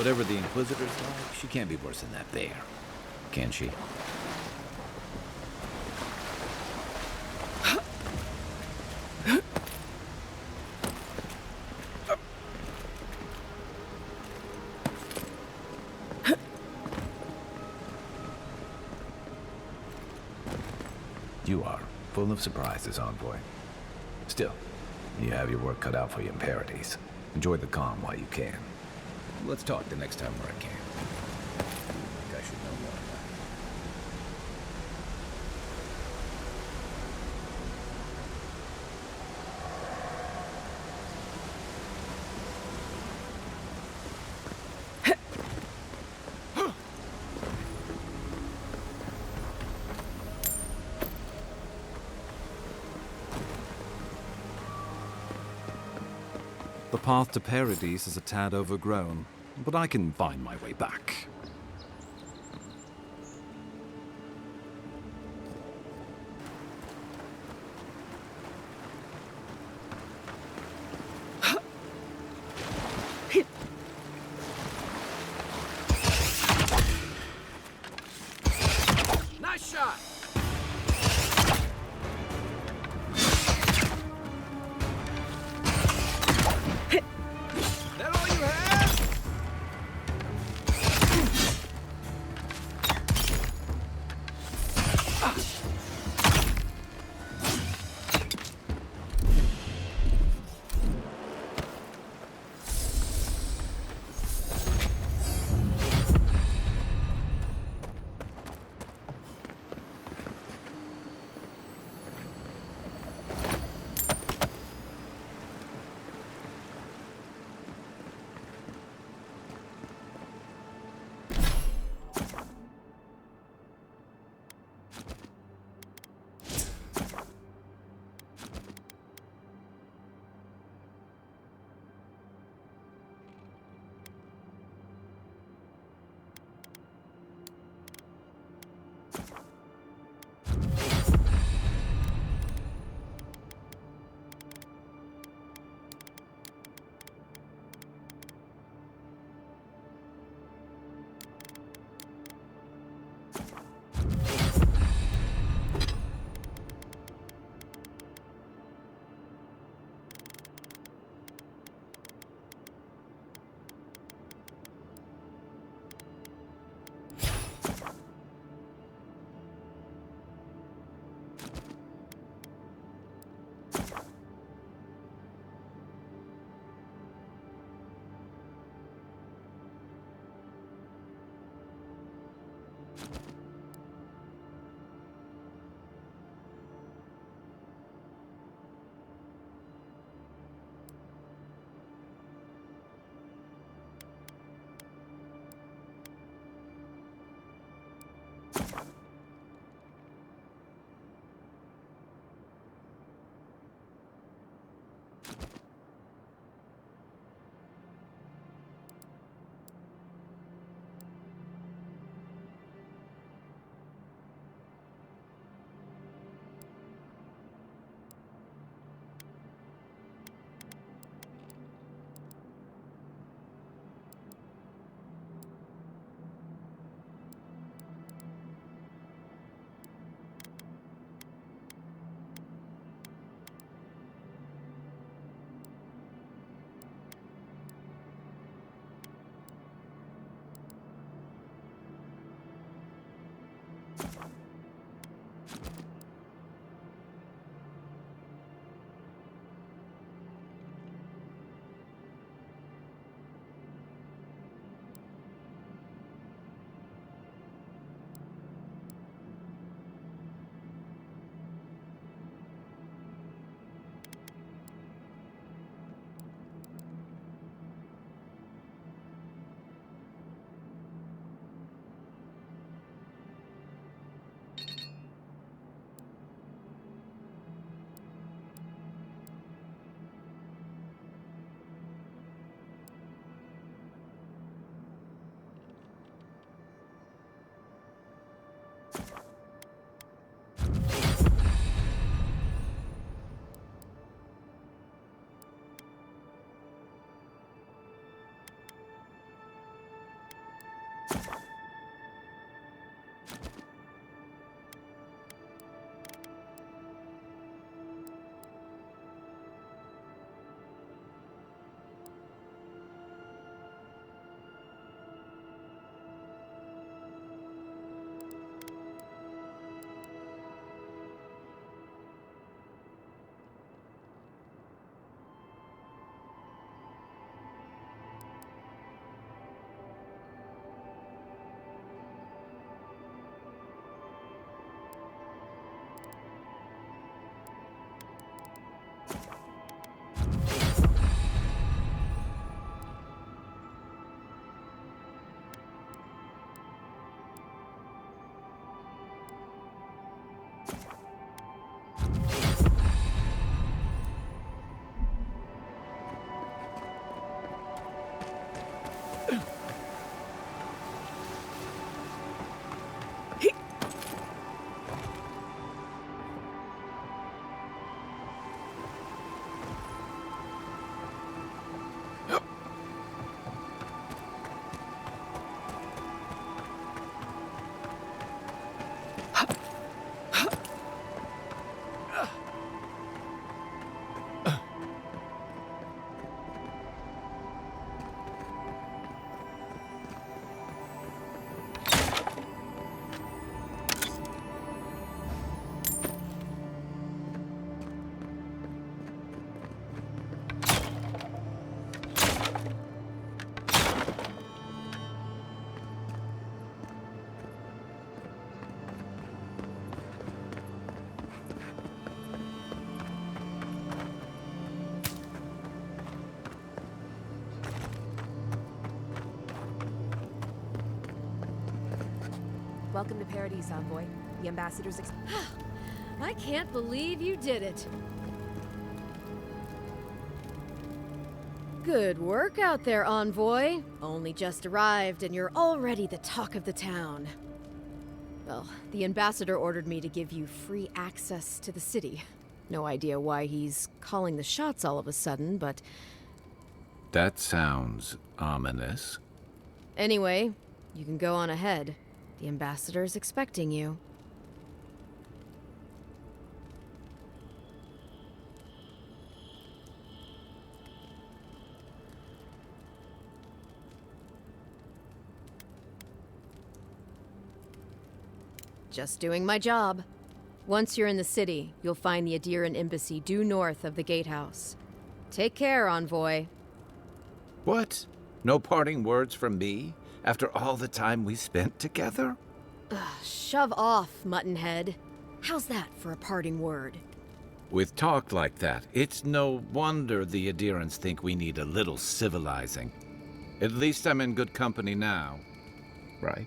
Whatever the Inquisitor's like, she can't be worse than that bear. Can she? You are full of surprises, envoy. Still, you have your work cut out for you in Paradise. Enjoy the calm while you can. Let's talk the next time we're at camp. I think I should know more about it. The path to Paradise is a tad overgrown, but I can find my way back. Nice shot! That all you have? Welcome to Paradise, Envoy. The ambassador's I can't believe you did it. Good work out there, Envoy. Only just arrived and you're already the talk of the town. Well, the ambassador ordered me to give you free access to the city. No idea why he's calling the shots all of a sudden, but... That sounds ominous. Anyway, you can go on ahead. The ambassador's expecting you. Just doing my job. Once you're in the city, you'll find the Aedirran embassy due north of the gatehouse. Take care, Envoy. What? No parting words from me? After all the time we spent together? Shove off, Muttonhead. How's that for a parting word? With talk like that, it's no wonder the Aedirrans think we need a little civilizing. At least I'm in good company now, right?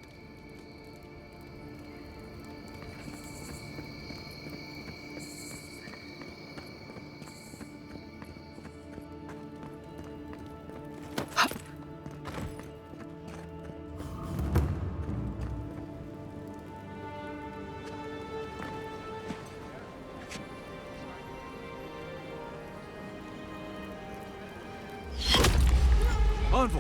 Envoy!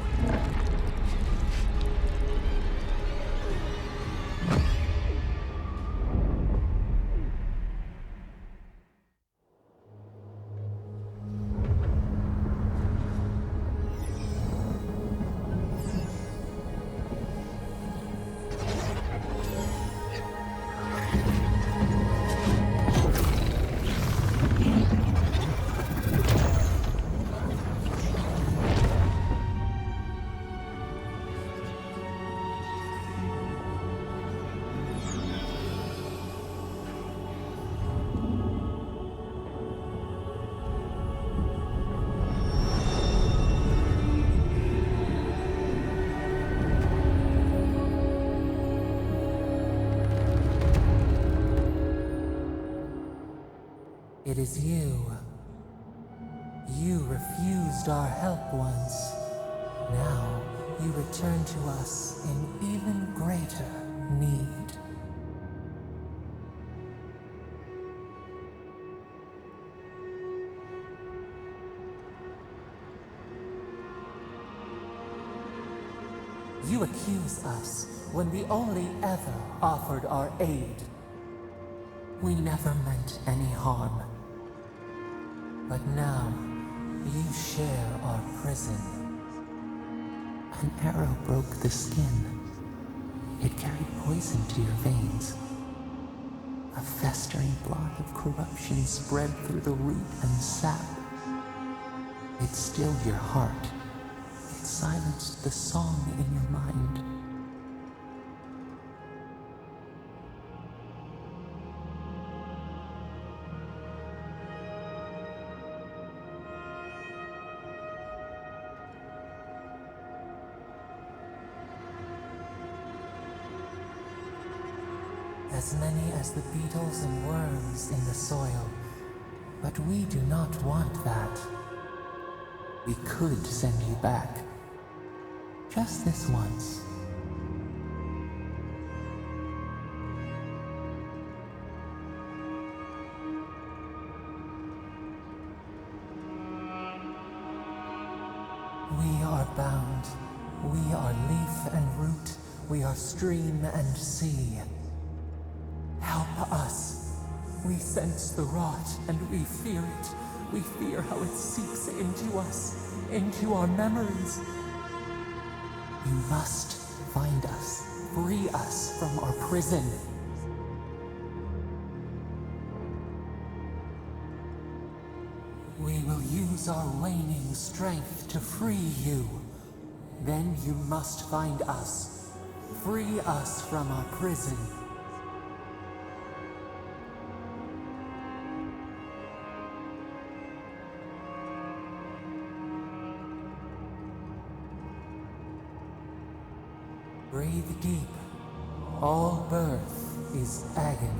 It is you. You refused our help once. Now you return to us in even greater need. You accuse us when we only ever offered our aid. We never meant any harm. But now, you share our prison. An arrow broke the skin. It carried poison to your veins. A festering blot of corruption spread through the root and sap. It stilled your heart. It silenced the song in your mind. as many as the beetles and worms in the soil. But we do not want that. We could send you back. Just this once. We are bound. We are leaf and root. We are stream and sea. Help us. We sense the rot and we fear it. We fear how it seeps into us, into our memories. You must find us, free us from our prison. We will use our waning strength to free you. Then you must find us, free us from our prison. Breathe deep. All birth is agony.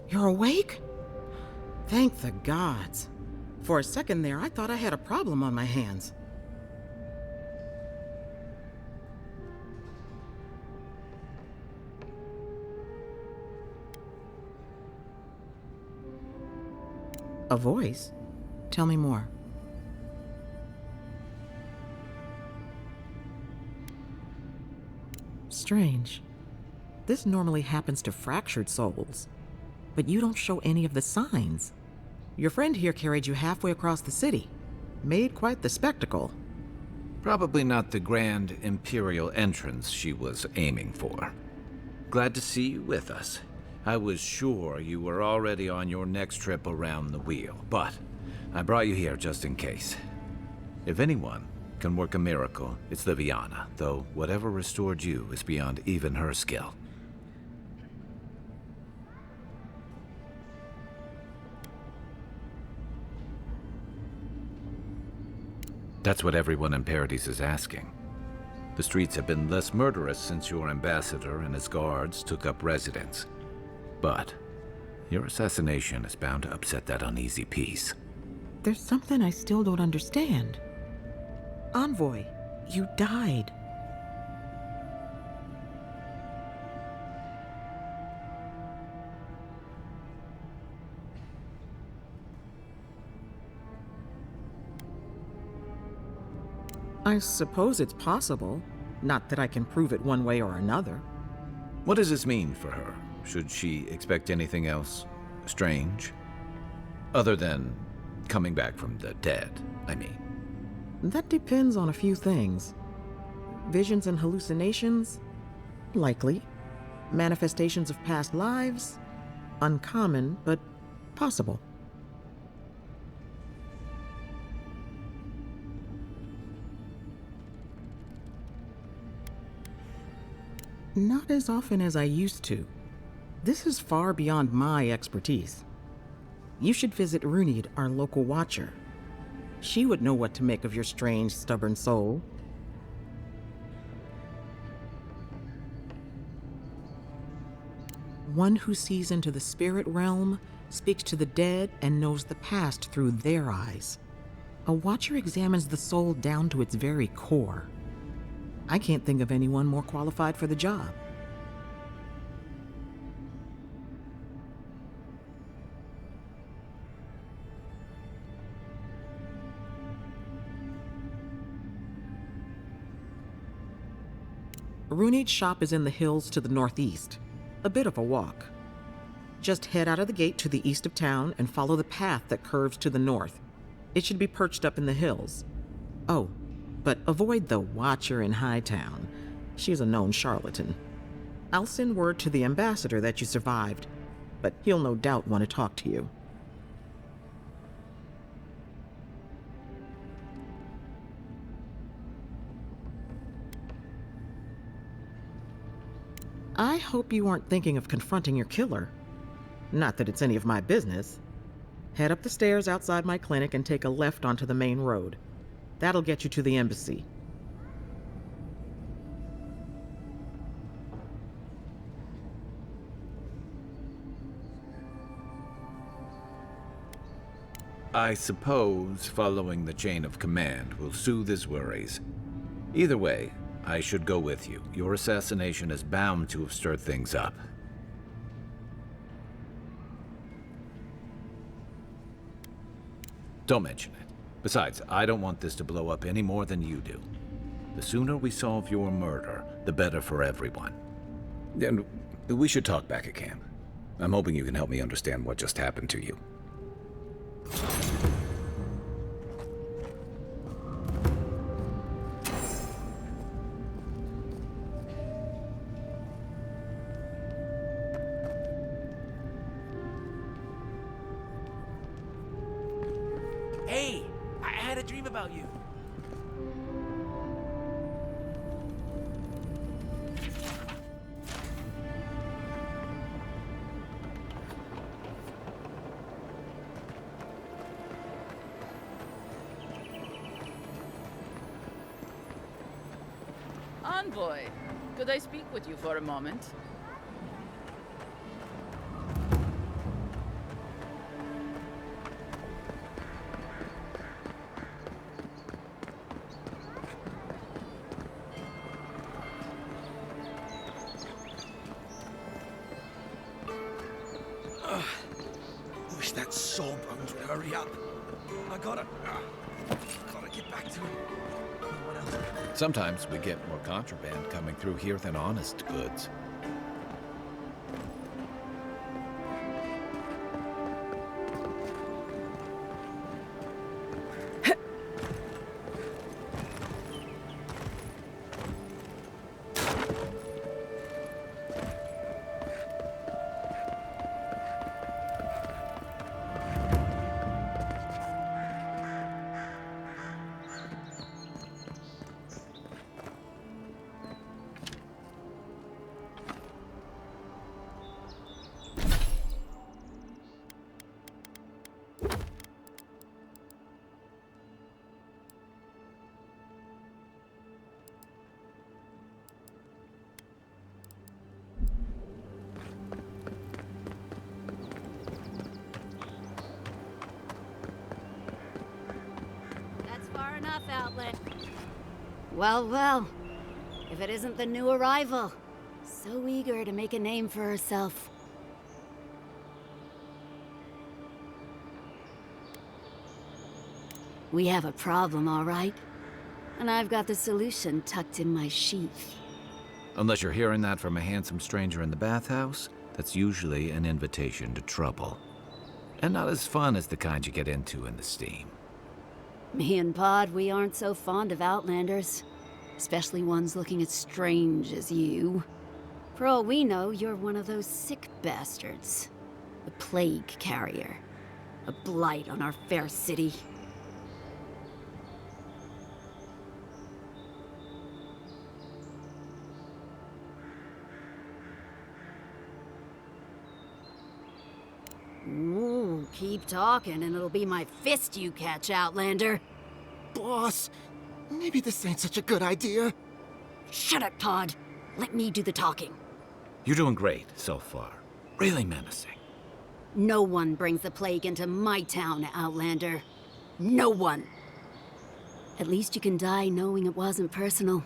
You're awake? Thank the gods. For a second there, I thought I had a problem on my hands. A voice? Tell me more. Strange. This normally happens to fractured souls. But you don't show any of the signs. Your friend here carried you halfway across the city. Made quite the spectacle. Probably not the grand imperial entrance she was aiming for. Glad to see you with us. I was sure you were already on your next trip around the wheel, but I brought you here just in case. If anyone can work a miracle, it's Liviana, though whatever restored you is beyond even her skill. That's what everyone in Paradise is asking. The streets have been less murderous since your ambassador and his guards took up residence. But your assassination is bound to upset that uneasy peace. There's something I still don't understand. Envoy, you died. I suppose it's possible. Not that I can prove it one way or another. What does this mean for her? Should she expect anything else strange? Other than coming back from the dead, I mean. That depends on a few things. Visions and hallucinations? Likely. Manifestations of past lives? Uncommon, but possible. Not as often as I used to. This is far beyond my expertise. You should visit Runid, our local watcher. She would know what to make of your strange, stubborn soul. One who sees into the spirit realm, speaks to the dead, and knows the past through their eyes. A watcher examines the soul down to its very core. I can't think of anyone more qualified for the job. Runid's shop is in the hills to the northeast. A bit of a walk. Just head out of the gate to the east of town and follow the path that curves to the north. It should be perched up in the hills. Oh, but avoid the Watcher in Hightown. She's a known charlatan. I'll send word to the ambassador that you survived, but he'll no doubt want to talk to you. I hope you aren't thinking of confronting your killer. Not that it's any of my business. Head up the stairs outside my clinic and take a left onto the main road. That'll get you to the embassy. I suppose following the chain of command will soothe his worries. Either way, I should go with you. Your assassination is bound to have stirred things up. Don't mention it. Besides, I don't want this to blow up any more than you do. The sooner we solve your murder, the better for everyone. And we should talk back at camp. I'm hoping you can help me understand what just happened to you. Hey, I had a dream about you. Envoy, could I speak with you for a moment? Wish that sawbones would hurry up. I gotta get back to him. What else? Sometimes we get more contraband coming through here than honest goods. Outlet. Well, well. If it isn't the new arrival. So eager to make a name for herself. We have a problem, all right? And I've got the solution tucked in my sheath. Unless you're hearing that from a handsome stranger in the bathhouse, that's usually an invitation to trouble. And not as fun as the kind you get into in the steam. Me and Pod, we aren't so fond of Outlanders. Especially ones looking as strange as you. For all we know, you're one of those sick bastards. A plague carrier. A blight on our fair city. Ooh, keep talking and it'll be my fist you catch, Outlander. Boss, maybe this ain't such a good idea. Shut up, Todd. Let me do the talking. You're doing great so far. Really menacing. No one brings the plague into my town, Outlander. No one. At least you can die knowing it wasn't personal.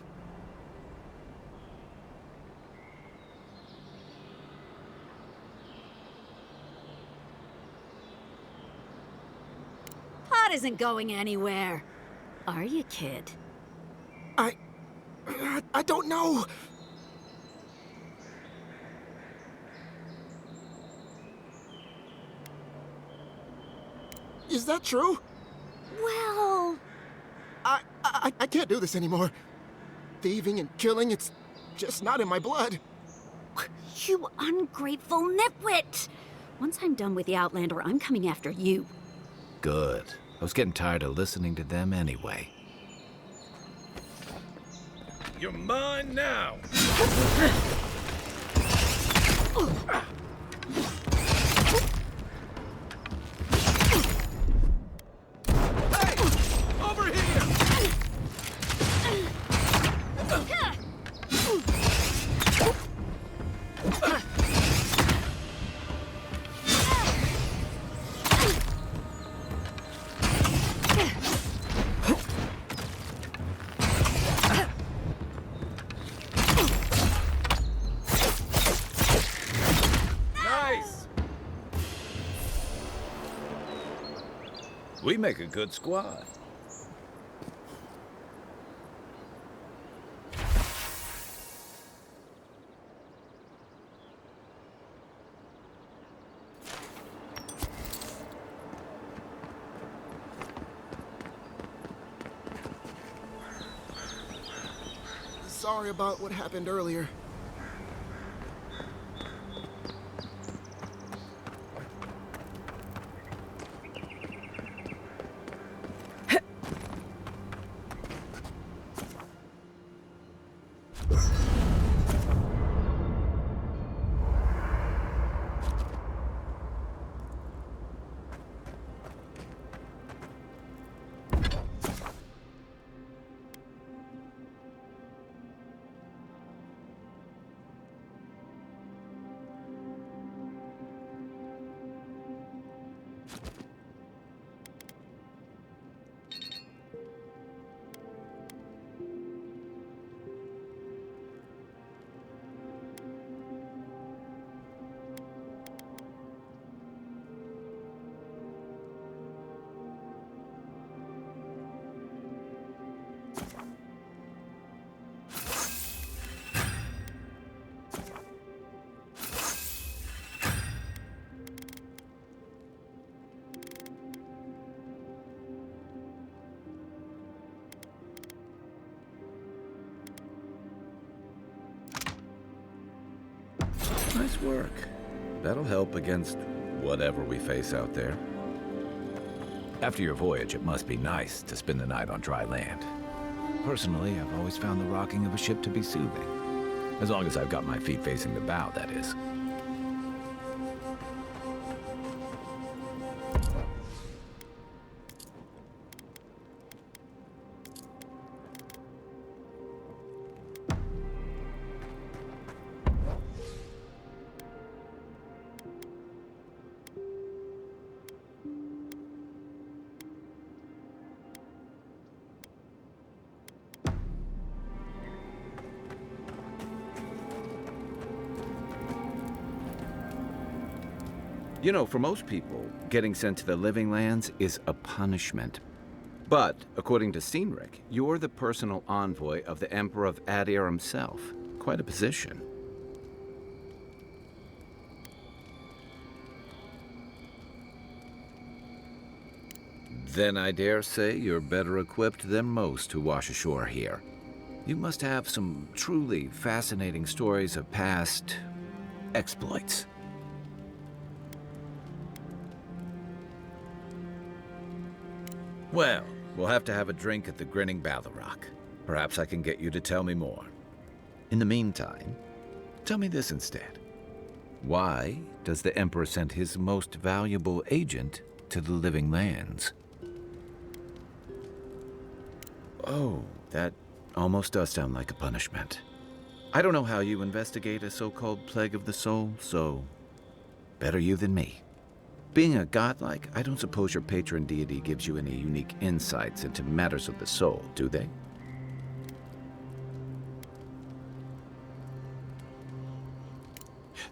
Pod isn't going anywhere. Are you, kid? I don't know. Is that true? Well... I can't do this anymore. Thieving and killing, it's just not in my blood. You ungrateful nitwit! Once I'm done with the Outlander, I'm coming after you. Good. I was getting tired of listening to them anyway. You're mine now! Hey! Over here! We make a good squad. Sorry about what happened earlier. Nice work. That'll help against whatever we face out there. After your voyage, it must be nice to spend the night on dry land. Personally, I've always found the rocking of a ship to be soothing. As long as I've got my feet facing the bow, that is. You know, for most people, getting sent to the Living Lands is a punishment. But, according to Cynric, you're the personal envoy of the Emperor of Aedir himself. Quite a position. Then I dare say you're better equipped than most who wash ashore here. You must have some truly fascinating stories of past exploits. Well, we'll have to have a drink at the Grinning Ballarrock. Perhaps I can get you to tell me more. In the meantime, tell me this instead. Why does the Emperor send his most valuable agent to the Living Lands? Oh, that almost does sound like a punishment. I don't know how you investigate a so-called plague of the soul, so better you than me. Being a godlike, I don't suppose your patron deity gives you any unique insights into matters of the soul, do they?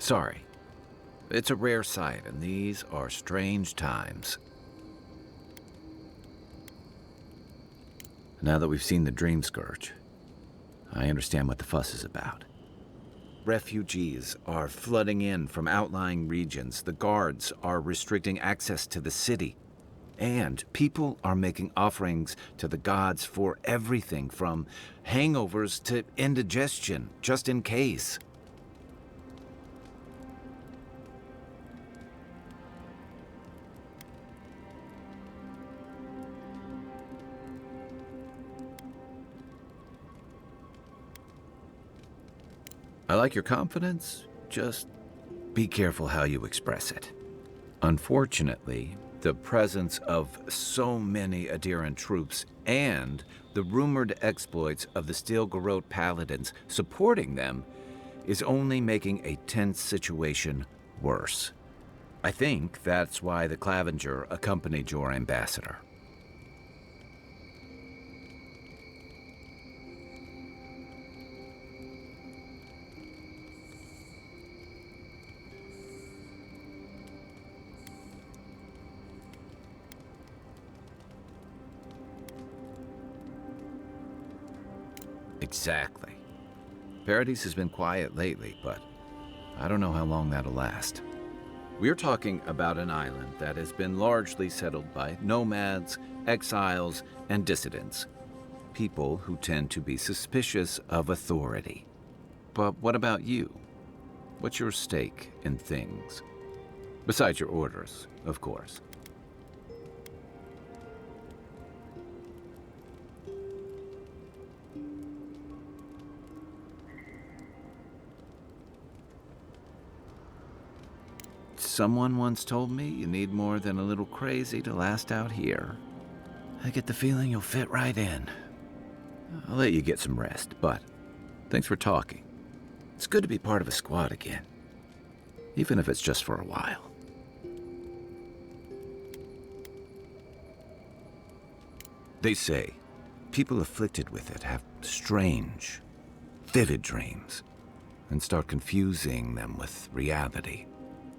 Sorry. It's a rare sight, and these are strange times. Now that we've seen the Dream Scourge, I understand what the fuss is about. Refugees are flooding in from outlying regions. The guards are restricting access to the city. And people are making offerings to the gods for everything from hangovers to indigestion, just in case. I like your confidence, just be careful how you express it. Unfortunately, the presence of so many Aedirran troops and the rumored exploits of the Steel-Garrote paladins supporting them is only making a tense situation worse. I think that's why the Clavenger accompanied your ambassador. Exactly. Paradise has been quiet lately, but I don't know how long that'll last. We're talking about an island that has been largely settled by nomads, exiles, and dissidents. People who tend to be suspicious of authority. But what about you? What's your stake in things? Besides your orders, of course. Someone once told me you need more than a little crazy to last out here. I get the feeling you'll fit right in. I'll let you get some rest, but thanks for talking. It's good to be part of a squad again, even if it's just for a while. They say people afflicted with it have strange, vivid dreams and start confusing them with reality.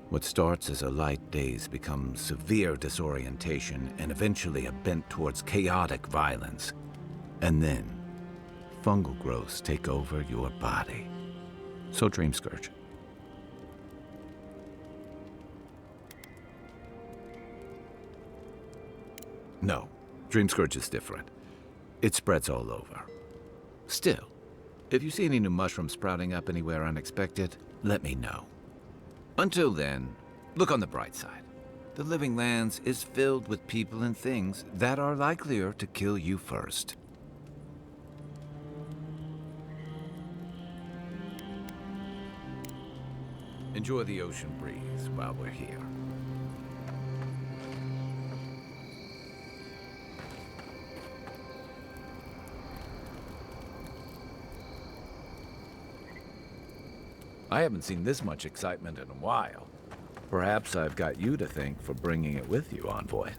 What starts as a light daze becomes severe disorientation and eventually a bent towards chaotic violence. And then, fungal growths take over your body. So Dream Scourge. No, Dream Scourge is different. It spreads all over. Still, if you see any new mushrooms sprouting up anywhere unexpected, let me know. Until then, look on the bright side. The Living Lands is filled with people and things that are likelier to kill you first. Enjoy the ocean breeze while we're here. I haven't seen this much excitement in a while. Perhaps I've got you to thank for bringing it with you, Envoy.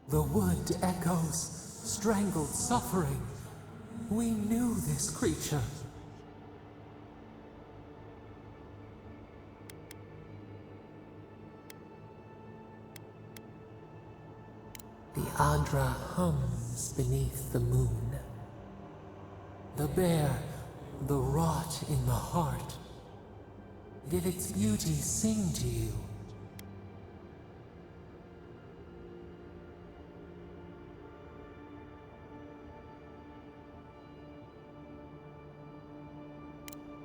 The wood echoes, strangled suffering. We knew this creature. The Adra hums beneath the moon. The bear, the rot in the heart. Did its beauty sing to you?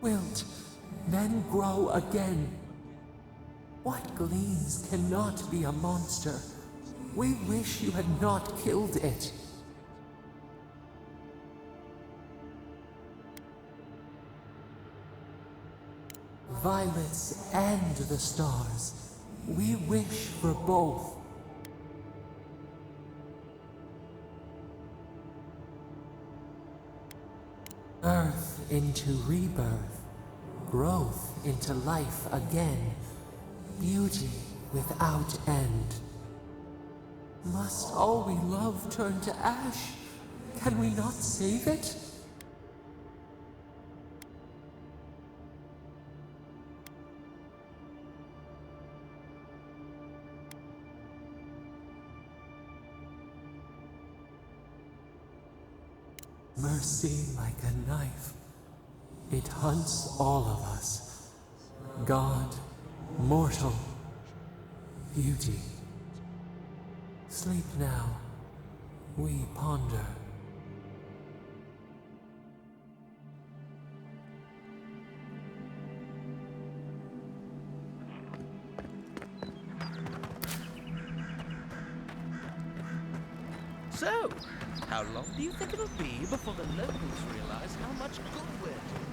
Wilt, then grow again. What gleams cannot be a monster? We wish you had not killed it. Violets and the stars. We wish for both. Earth into rebirth, growth into life again, beauty without end. Must all we love turn to ash? Can we not save it? Mercy like a knife, It hunts all of us. God, mortal, beauty. Sleep now. We ponder. So, how long do you think it'll be before the locals realize how much good we're doing?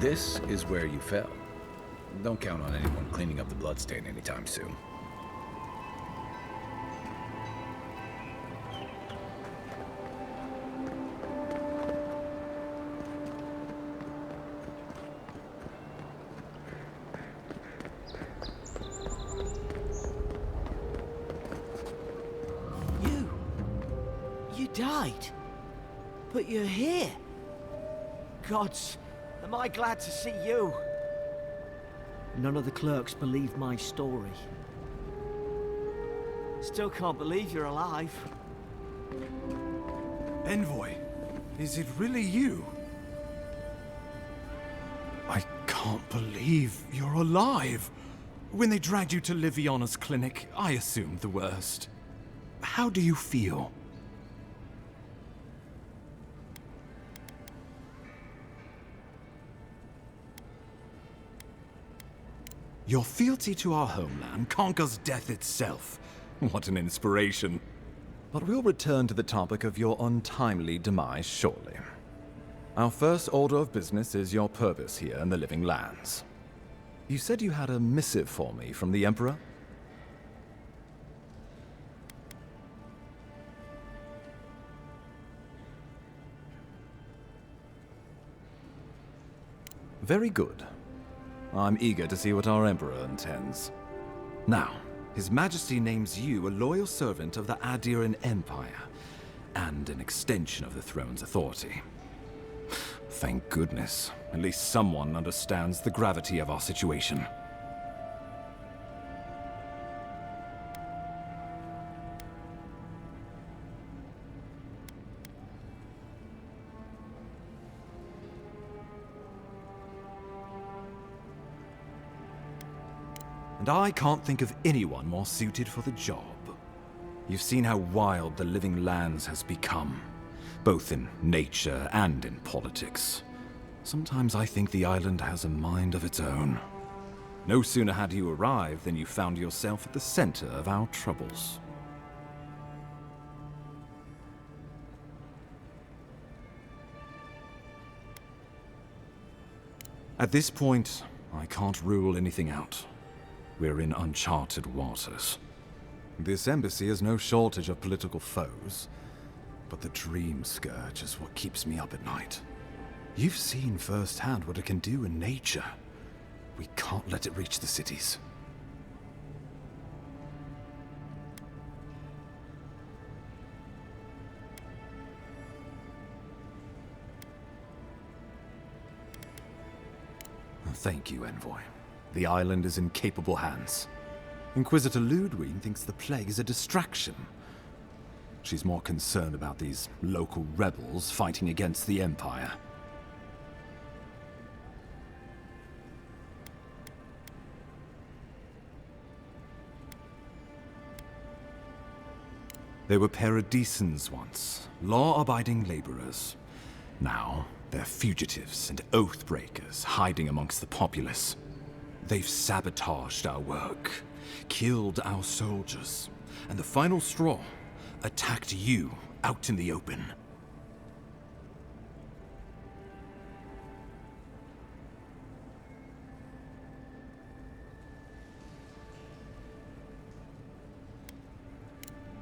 This is where you fell. Don't count on anyone cleaning up the bloodstain anytime soon. You died. But you're here. Gods, am I glad to see you. None of the clerks believe my story. Still can't believe you're alive. Envoy, is it really you? I can't believe you're alive. When they dragged you to Liviana's clinic, I assumed the worst. How do you feel? Your fealty to our homeland conquers death itself. What an inspiration. But we'll return to the topic of your untimely demise shortly. Our first order of business is your purpose here in the Living Lands. You said you had a missive for me from the Emperor? Very good. I'm eager to see what our Emperor intends. Now, His Majesty names you a loyal servant of the Aedirran Empire, and an extension of the throne's authority. Thank goodness. At least someone understands the gravity of our situation. And I can't think of anyone more suited for the job. You've seen how wild the Living Lands has become, both in nature and in politics. Sometimes I think the island has a mind of its own. No sooner had you arrived than you found yourself at the center of our troubles. At this point, I can't rule anything out. We're in uncharted waters. This embassy has no shortage of political foes, but the Dream Scourge is what keeps me up at night. You've seen firsthand what it can do in nature. We can't let it reach the cities. Thank you, Envoy. The island is in capable hands. Inquisitor Ludwig thinks the plague is a distraction. She's more concerned about these local rebels fighting against the Empire. They were paradisans once, law-abiding laborers. Now, they're fugitives and oath-breakers hiding amongst the populace. They've sabotaged our work, killed our soldiers, and the final straw, attacked you out in the open.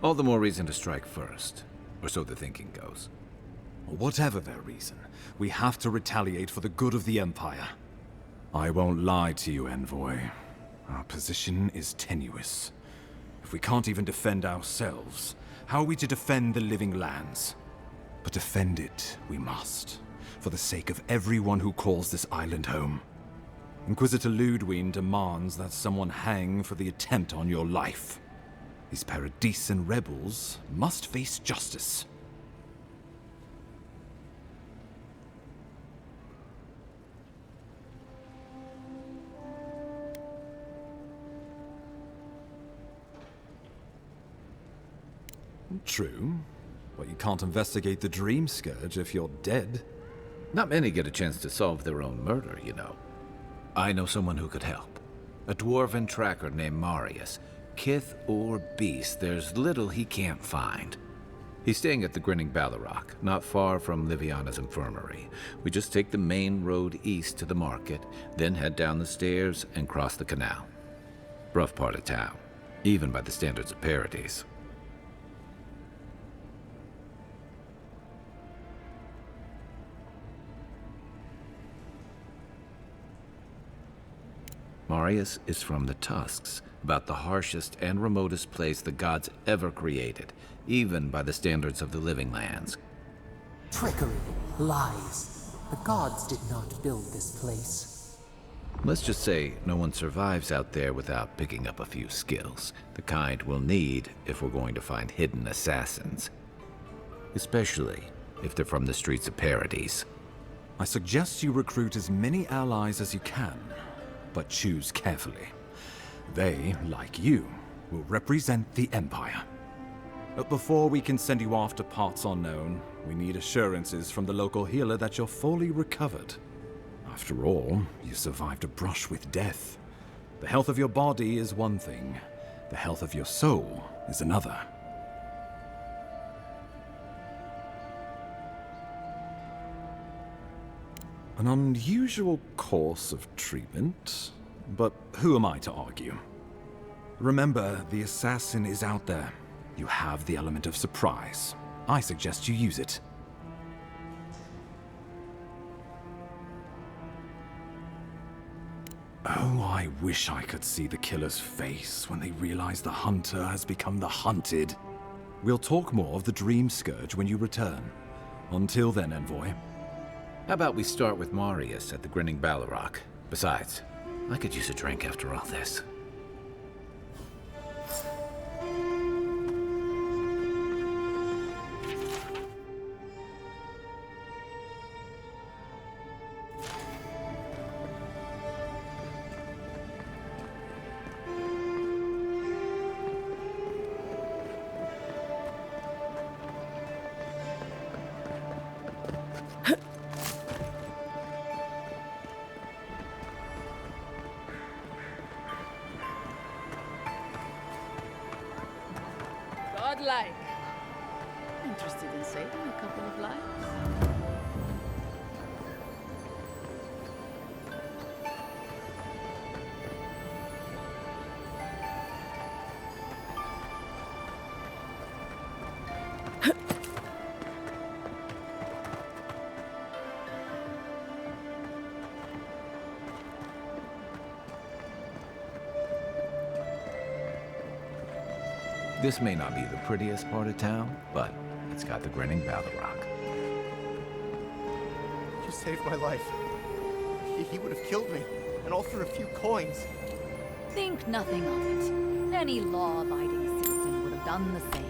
All the more reason to strike first, or so the thinking goes. Whatever their reason, we have to retaliate for the good of the Empire. I won't lie to you, Envoy. Our position is tenuous. If we can't even defend ourselves, how are we to defend the living lands? But defend it we must, for the sake of everyone who calls this island home. Inquisitor Ludwig demands that someone hang for the attempt on your life. These Paradisan rebels must face justice. True, but you can't investigate the Dream Scourge if you're dead. Not many get a chance to solve their own murder, you know. I know someone who could help. A dwarven tracker named Marius. Kith or beast, there's little he can't find. He's staying at the Grinning Ballarrock, not far from Liviana's infirmary. We just take the main road east to the market, then head down the stairs and cross the canal. Rough part of town, even by the standards of Paradise. Marius is from the Tusks, about the harshest and remotest place the gods ever created, even by the standards of the living lands. Trickery, lies. The gods did not build this place. Let's just say no one survives out there without picking up a few skills, the kind we'll need if we're going to find hidden assassins. Especially if they're from the streets of Paradise. I suggest you recruit as many allies as you can, but choose carefully. They, like you, will represent the Empire. But before we can send you off to parts unknown, we need assurances from the local healer that you're fully recovered. After all, you survived a brush with death. The health of your body is one thing, the health of your soul is another. An unusual course of treatment, but who am I to argue? Remember, the assassin is out there. You have the element of surprise. I suggest you use it. Oh, I wish I could see the killer's face when they realize the hunter has become the hunted. We'll talk more of the Dream Scourge when you return. Until then, Envoy. How about we start with Marius at the Grinning Ballarrock? Besides, I could use a drink after all this. Godlike. Interested in saving a couple of lives? This may not be the prettiest part of town, but it's got the Grinning Ballarrock. You saved my life. He would have killed me. and all for a few coins. Think nothing of it. Any law-abiding citizen would have done the same.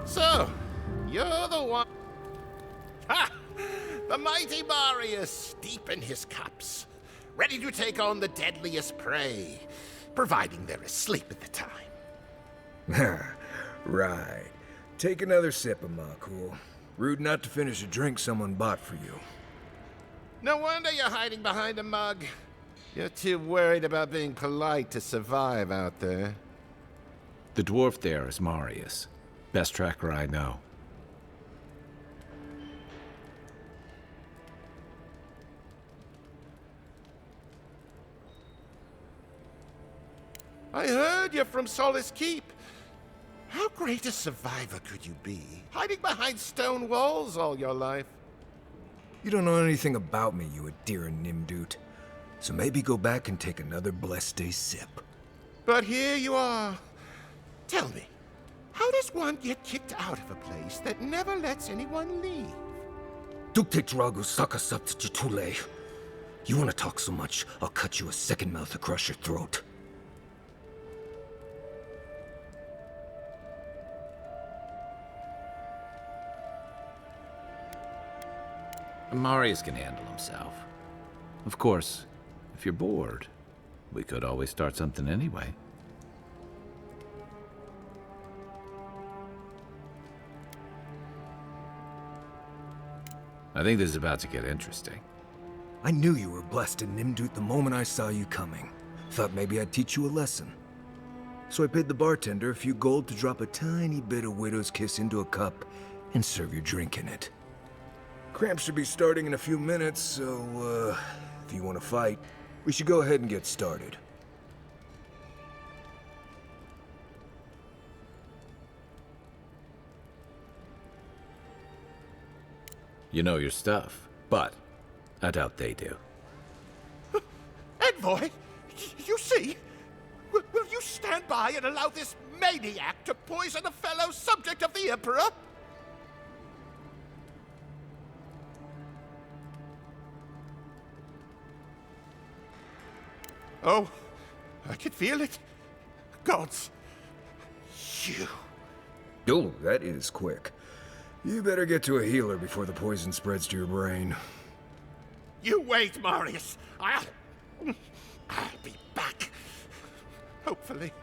So, you're the one... Ha! The mighty Marius, deep in his cups, ready to take on the deadliest prey, providing they're asleep at the time. Right. Take another sip of my cool. Rude not to finish a drink someone bought for you. No wonder you're hiding behind a mug. You're too worried about being polite to survive out there. The dwarf there is Marius. Best tracker I know. I heard you're from Solace Keep. How great a survivor could you be, hiding behind stone walls all your life? You don't know anything about me, you Aedyr Nimdut. So maybe go back and take another blessed day sip. But here you are. Tell me, how does one get kicked out of a place that never lets anyone leave? Dukte Dragu Sakasapt Jitule. You want to talk so much, I'll cut you a second mouth across your throat. Marius can handle himself. Of course, if you're bored, we could always start something anyway. I think this is about to get interesting. I knew you were blessed in Nimdut the moment I saw you coming. Thought maybe I'd teach you a lesson. So I paid the bartender a few gold to drop a tiny bit of Widow's Kiss into a cup and serve your drink in it. Cramps should be starting in a few minutes, so, if you want to fight, we should go ahead and get started. You know your stuff, but I doubt they do. Envoy, you see? Will you stand by and allow this maniac to poison a fellow subject of the Emperor? Oh, I can feel it. Gods, you. Oh, that is quick. You better get to a healer before the poison spreads to your brain. You wait, Marius. I'll be back. Hopefully.